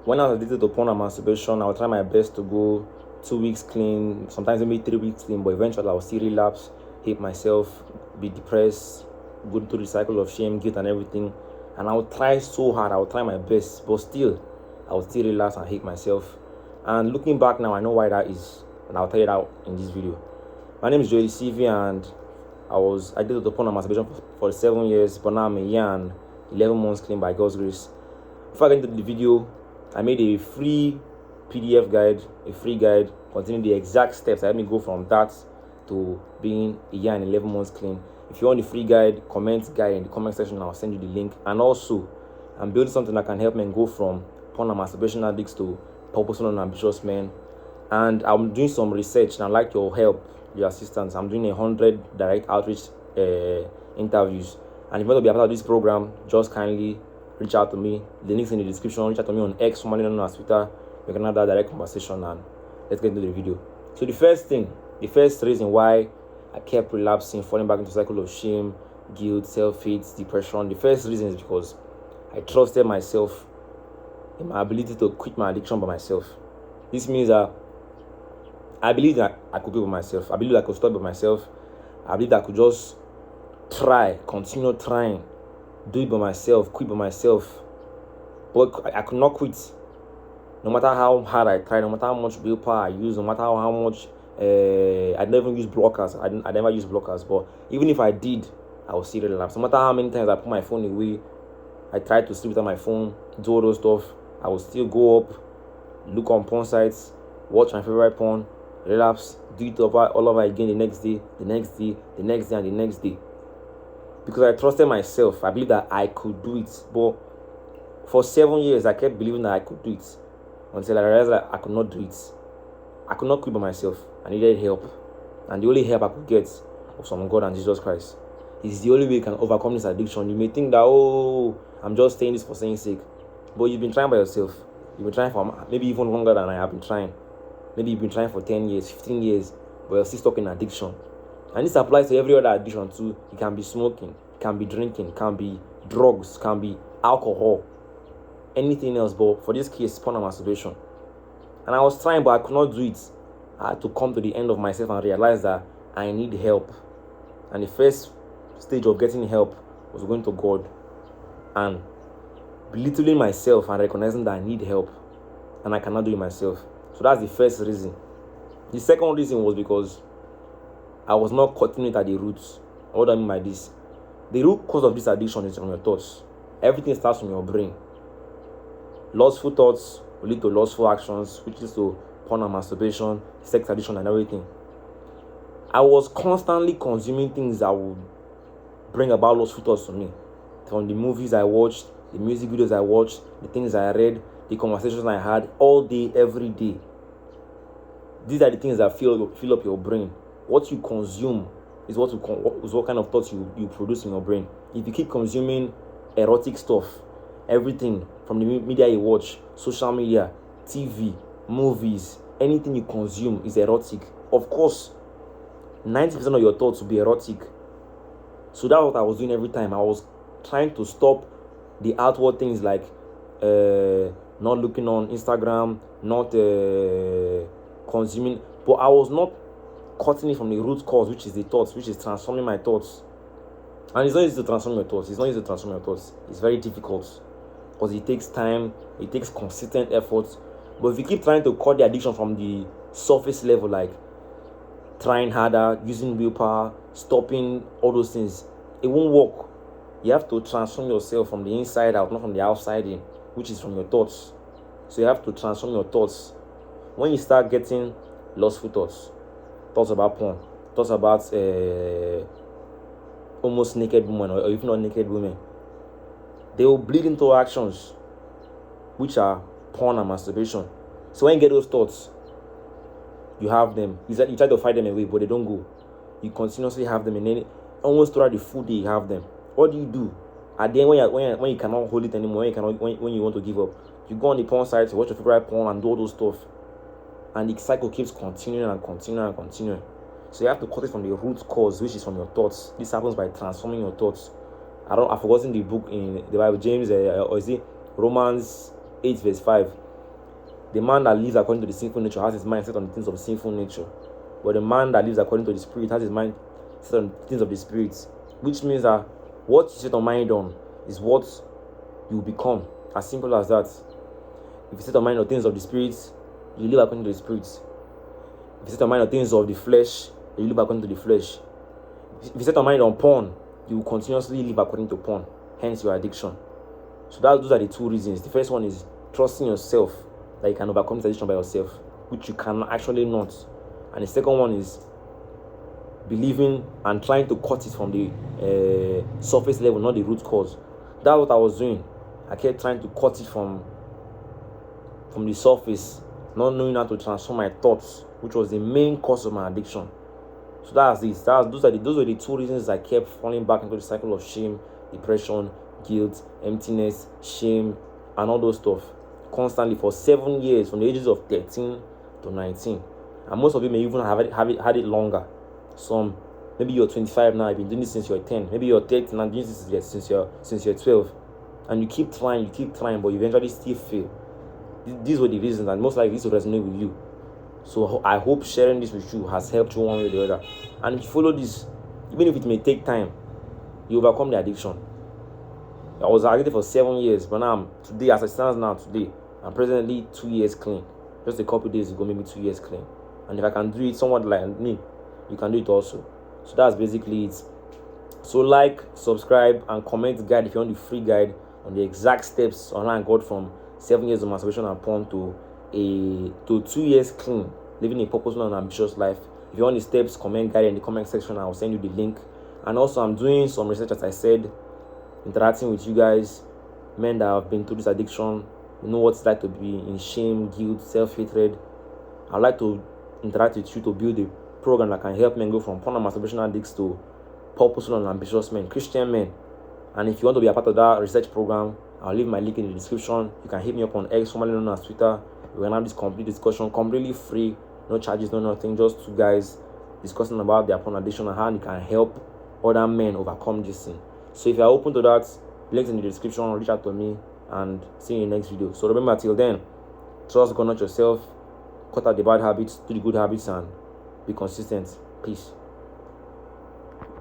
when I was addicted to porn and masturbation, I would try my best to go 2 weeks clean, sometimes maybe 3 weeks clean, but eventually I would still relapse, hate myself, be depressed, go through the cycle of shame, guilt, and everything. And I would try so hard, I would try my best, but still, I would still relapse and hate myself. And looking back now, I know why that is, and I'll tell you that in this video. My name is Joey CV, and I did the porn and masturbation for 7 years, but now I'm a year and 11 months clean by God's grace. Before I get into the video, I made a free PDF guide, containing the exact steps that help me go from that to being a year and 11 months clean. If you want the free guide, comment guide in the comment section. I'll send you the link. And also, I'm building something that can help men go from porn and masturbation addicts to purposeful and ambitious men. And I'm doing some research, and I'd like your help, your assistance. I'm doing 100 direct outreach interviews. And if you want to be a part of this program, just kindly reach out to me. The link's in the description. Reach out to me on X, formerly known as Twitter. We can have that direct conversation, and let's get into the video. So the first reason why I kept relapsing, falling back into a cycle of shame, guilt, self-hate, depression, the first reason is because I trusted myself in my ability to quit my addiction by myself. This means that I believe that I could do it by myself. I believe I could stop it by myself. I believe that I could just continue trying, do it by myself, quit by myself. But I could not quit. No matter how hard I tried, no matter how much willpower I used, no matter how much I never use blockers. I never use blockers. But even if I did, I would still relapse. No matter how many times I put my phone away, I tried to sleep without my phone, do all those stuff, I would still go up, look on porn sites, watch my favorite porn, relapse, do it all over again the next day, and the next day. Because I trusted myself. I believed that I could do it. But for 7 years, I kept believing that I could do it, until I realized that I could not do it. I could not quit by myself. I needed help. And the only help I could get was from God and Jesus Christ. It's the only way you can overcome this addiction. You may think that, I'm just saying this for saying sake. But you've been trying by yourself. You've been trying for maybe even longer than I have been trying. Maybe you've been trying for 10 years, 15 years, but you're still stuck in addiction. And this applies to every other addiction too. It can be smoking, it can be drinking, it can be drugs, it can be alcohol, anything else. But for this case, porn and masturbation. And I was trying, but I could not do it. I had to come to the end of myself and realize that I need help. And the first stage of getting help was going to God and belittling myself and recognizing that I need help and I cannot do it myself. So that's the first reason. The second reason was because I was not cutting it at the roots. What do I mean by this? The root cause of this addiction is from your thoughts. Everything starts from your brain. Lustful thoughts will lead to lustful actions, which leads to porn and masturbation, sex addiction, and everything. I was constantly consuming things that would bring about lustful thoughts to me. From the movies I watched, the music videos I watched, the things I read, the conversations I had all day, every day. These are the things that fill up your brain. What you consume is what kind of thoughts you produce in your brain. If you keep consuming erotic stuff, everything from the media you watch, social media, TV, movies, anything you consume is erotic. Of course, 90% of your thoughts will be erotic. So that's what I was doing every time. I was trying to stop the outward things like not looking on Instagram, not consuming, but I was not cutting it from the root cause, which is the thoughts, which is transforming my thoughts. And it's not easy to transform your thoughts. It's very difficult because it takes time, it takes consistent effort. But if you keep trying to cut the addiction from the surface level, like trying harder, using willpower, stopping all those things, it won't work. You have to transform yourself from the inside out, not from the outside in, which is from your thoughts. So you have to transform your thoughts. When you start getting lustful thoughts about porn, thoughts about almost naked women, or if not naked women, they will bleed into actions, which are porn and masturbation. So when you get those thoughts, you have them. You try to fight them away, but they don't go. You continuously have them, and almost throughout the full day you have them. What do? At the end, when you cannot hold it anymore, when you want to give up, you go on the porn site, you watch your favorite porn, and do all those stuff, and the cycle keeps continuing. So you have to cut it from the root cause, which is from your thoughts. This happens by transforming your thoughts. I've forgotten the book in the Bible, James, or is it Romans 8 verse 5? The man that lives according to the sinful nature has his mind set on the things of sinful nature. But the man that lives according to the Spirit has his mind set on the things of the Spirit. Which means that what you set your mind on is what you become. As simple as that. If you set your mind on things of the Spirit, you live according to the Spirit. If you set your mind on things of the flesh, you live according to the flesh. If you set your mind on porn, you will continuously live according to porn. Hence your addiction. So those are the two reasons. The first one is trusting yourself that you can overcome this addiction by yourself, which you can actually not. And the second one is believing and trying to cut it from the surface level, not the root cause. That's what I was doing. I kept trying to cut it from the surface, not knowing how to transform my thoughts, which was the main cause of my addiction. So that's it. Those were the two reasons I kept falling back into the cycle of shame, depression, guilt, emptiness, shame, and all those stuff constantly for 7 years, from the ages of 13 to 19. And most of you may even have had it longer. Some, maybe you're 25 now, you've been doing this since you're 10. Maybe you're 30 now, doing this since you're 12. And you keep trying, but you eventually still fail. These were the reasons, and most likely this will resonate with you. So I hope sharing this with you has helped you one way or the other. And if you follow this, even if it may take time, you overcome the addiction. I was addicted for 7 years, but now today, as it stands now today, I'm presently 2 years clean. Just a couple days ago, maybe 2 years clean. And if I can do it somewhat like me, you can do it also. So that's basically it. So like, subscribe, and comment the guide if you want the free guide on the exact steps on how I got from 7 years of masturbation and porn to 2 years clean, living a purposeful and ambitious life. If you want the steps, comment guide in the comment section. I will send you the link. And also, I'm doing some research, as I said, interacting with you guys, men that have been through this addiction, you know what it's like to be in shame, guilt, self-hatred. I'd like to interact with you to build a program that can help men go from porn and masturbation addicts to purposeful and ambitious men, Christian men. And if you want to be a part of that research program, I'll leave my link in the description. You can hit me up on X, formerly known as Twitter. We can have this complete discussion, completely free, no charges, no nothing, just two guys discussing about their porn addiction and how they can help other men overcome this thing. So if you're open to that, links in the description, reach out to me, and see you in the next video. So remember, till then, trust God, not yourself, cut out the bad habits, do the good habits, and be consistent. Peace.